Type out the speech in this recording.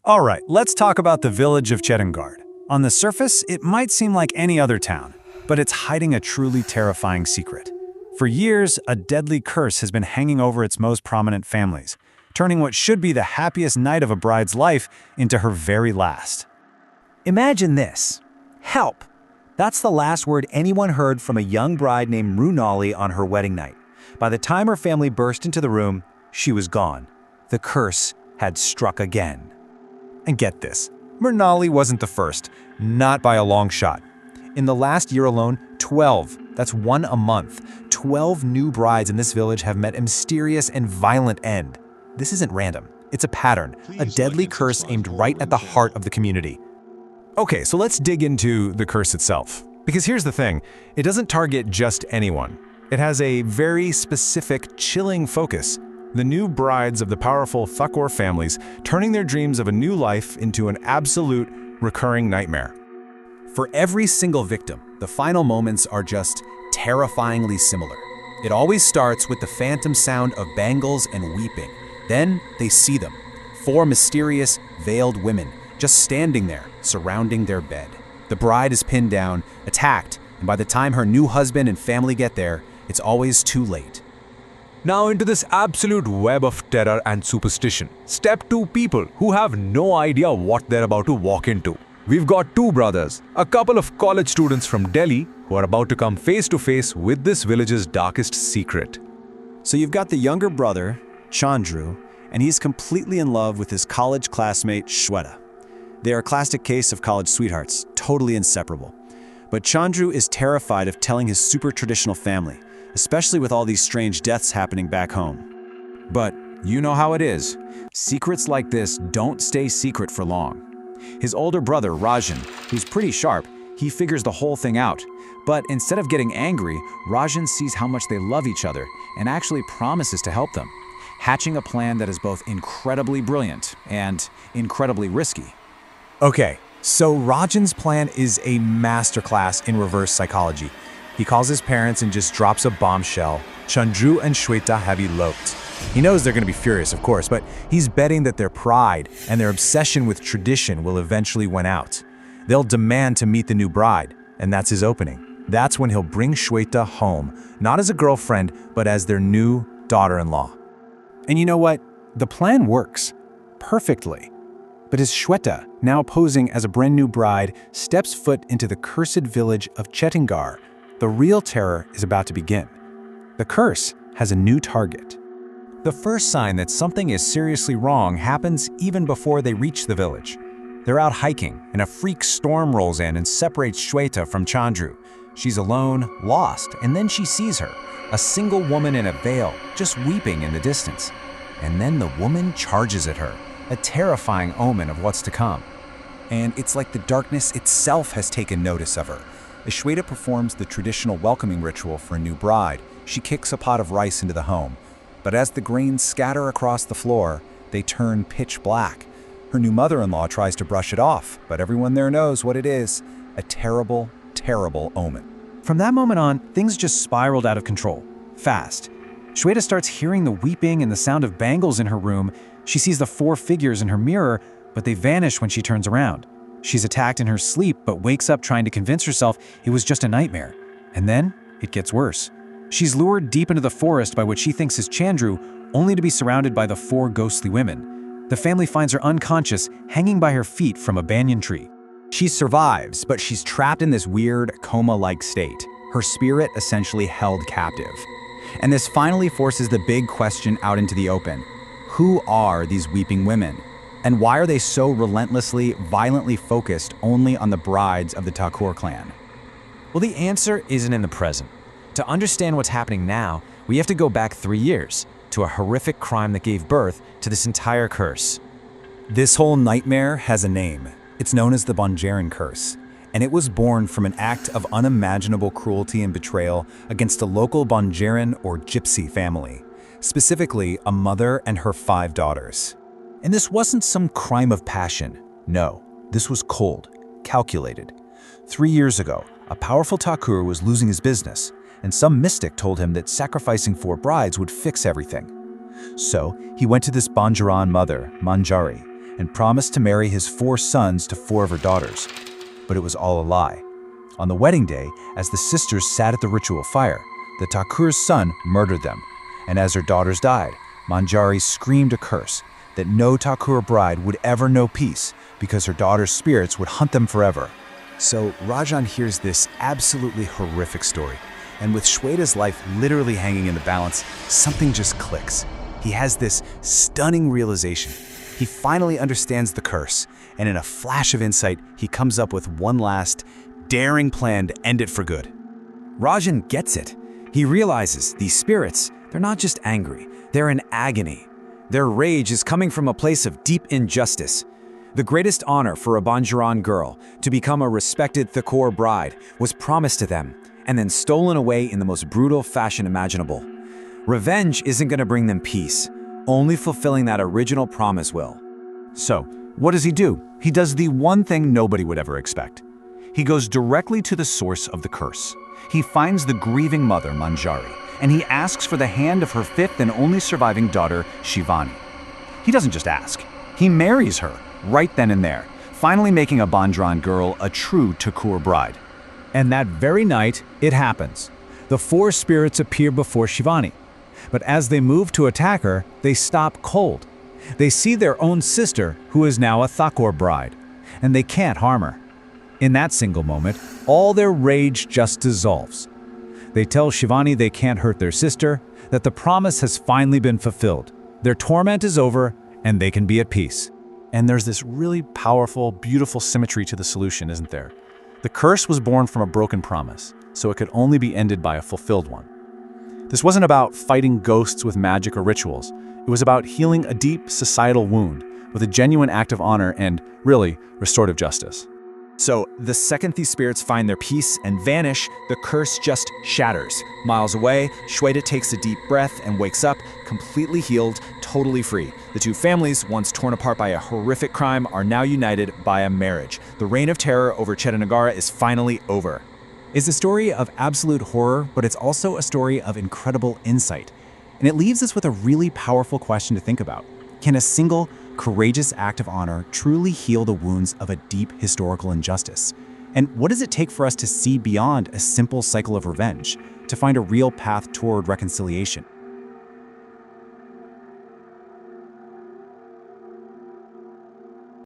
All right, let's talk about the village of Chittagong. On the surface, it might seem like any other town, but it's hiding a truly terrifying secret. For years, a deadly curse has been hanging over its most prominent families, turning what should be the happiest night of a bride's life into her very last. Imagine this. Help. That's the last word anyone heard from a young bride named Runali on her wedding night. By the time her family burst into the room, she was gone. The curse had struck again. And get this, Murnali wasn't the first, not by a long shot. In the last year alone, 12, that's one a month, 12 new brides in this village have met a mysterious and violent end. This isn't random. It's a pattern, a deadly curse aimed right at the heart of the community. Okay, so let's dig into the curse itself. Because here's the thing, it doesn't target just anyone. It has a very specific, chilling focus. The new brides of the powerful Thakur families turning their dreams of a new life into an absolute, recurring nightmare. For every single victim, the final moments are just terrifyingly similar. It always starts with the phantom sound of bangles and weeping. Then they see them, 4 mysterious, veiled women, just standing there, surrounding their bed. The bride is pinned down, attacked, and by the time her new husband and family get there, it's always too late. Now into this absolute web of terror and superstition. Step 2 people who have no idea what they're about to walk into. We've got 2 brothers, a couple of college students from Delhi who are about to come face to face with this village's darkest secret. So you've got the younger brother, Chandru, and he's completely in love with his college classmate, Shweta. They are a classic case of college sweethearts, totally inseparable. But Chandru is terrified of telling his super traditional family, especially with all these strange deaths happening back home. But you know how it is. Secrets like this don't stay secret for long. His older brother, Rajan, who's pretty sharp, he figures the whole thing out. But instead of getting angry, Rajan sees how much they love each other and actually promises to help them, hatching a plan that is both incredibly brilliant and incredibly risky. Okay, so Rajan's plan is a masterclass in reverse psychology. He calls his parents and just drops a bombshell. Chandru and Shweta have eloped. He knows they're going to be furious, of course, but he's betting that their pride and their obsession with tradition will eventually win out. They'll demand to meet the new bride, and that's his opening. That's when he'll bring Shweta home, not as a girlfriend, but as their new daughter-in-law. And you know what? The plan works perfectly. But as Shweta, now posing as a brand new bride, steps foot into the cursed village of Chittagong, the real terror is about to begin. The curse has a new target. The first sign that something is seriously wrong happens even before they reach the village. They're out hiking, and a freak storm rolls in and separates Shweta from Chandru. She's alone, lost, and then she sees her, a single woman in a veil, just weeping in the distance. And then the woman charges at her, a terrifying omen of what's to come. And it's like the darkness itself has taken notice of her. As Shweta performs the traditional welcoming ritual for a new bride, she kicks a pot of rice into the home. But as the grains scatter across the floor, they turn pitch black. Her new mother-in-law tries to brush it off, but everyone there knows what it is, a terrible, terrible omen. From that moment on, things just spiraled out of control, fast. Shweta starts hearing the weeping and the sound of bangles in her room. She sees the 4 figures in her mirror, but they vanish when she turns around. She's attacked in her sleep, but wakes up trying to convince herself it was just a nightmare. And then it gets worse. She's lured deep into the forest by what she thinks is Chandru, only to be surrounded by the 4 ghostly women. The family finds her unconscious, hanging by her feet from a banyan tree. She survives, but she's trapped in this weird, coma-like state, her spirit essentially held captive. And this finally forces the big question out into the open. Who are these weeping women? And why are they so relentlessly, violently focused only on the brides of the Thakur clan? Well, the answer isn't in the present. To understand what's happening now, we have to go back 3 years, to a horrific crime that gave birth to this entire curse. This whole nightmare has a name. It's known as the Banjaran curse, and it was born from an act of unimaginable cruelty and betrayal against a local Banjaran or gypsy family, specifically a mother and her 5 daughters. And this wasn't some crime of passion. No, this was cold, calculated. 3 years ago, a powerful Thakur was losing his business, and some mystic told him that sacrificing 4 brides would fix everything. So he went to this Banjaran mother, Manjari, and promised to marry his 4 sons to 4 of her daughters. But it was all a lie. On the wedding day, as the sisters sat at the ritual fire, the Thakur's son murdered them. And as her daughters died, Manjari screamed a curse that no Thakur bride would ever know peace because her daughters' spirits would hunt them forever. So Rajan hears this absolutely horrific story, and with Shweta's life literally hanging in the balance, something just clicks. He has this stunning realization. He finally understands the curse, and in a flash of insight, he comes up with one last, daring plan to end it for good. Rajan gets it. He realizes these spirits, they're not just angry, they're in agony. Their rage is coming from a place of deep injustice. The greatest honor for a Banjaran girl, to become a respected Thakur bride, was promised to them and then stolen away in the most brutal fashion imaginable. Revenge isn't going to bring them peace. Only fulfilling that original promise will. So, what does he do? He does the one thing nobody would ever expect. He goes directly to the source of the curse. He finds the grieving mother, Manjari, and he asks for the hand of her 5th and only surviving daughter, Shivani. He doesn't just ask. He marries her, right then and there, finally making a Banjaran girl a true Thakur bride. And that very night, it happens. The 4 spirits appear before Shivani. But as they move to attack her, they stop cold. They see their own sister, who is now a Thakur bride, and they can't harm her. In that single moment, all their rage just dissolves. They tell Shivani they can't hurt their sister, that the promise has finally been fulfilled. Their torment is over, and they can be at peace. And there's this really powerful, beautiful symmetry to the solution, isn't there? The curse was born from a broken promise, so it could only be ended by a fulfilled one. This wasn't about fighting ghosts with magic or rituals. It was about healing a deep societal wound with a genuine act of honor and, really, restorative justice. So, the second these spirits find their peace and vanish, the curse just shatters. Miles away, Shweta takes a deep breath and wakes up, completely healed, totally free. The 2 families, once torn apart by a horrific crime, are now united by a marriage. The reign of terror over Chinesedrama is finally over. It's a story of absolute horror, but it's also a story of incredible insight. And it leaves us with a really powerful question to think about. Can a single, courageous act of honor truly heal the wounds of a deep historical injustice? And what does it take for us to see beyond a simple cycle of revenge, to find a real path toward reconciliation?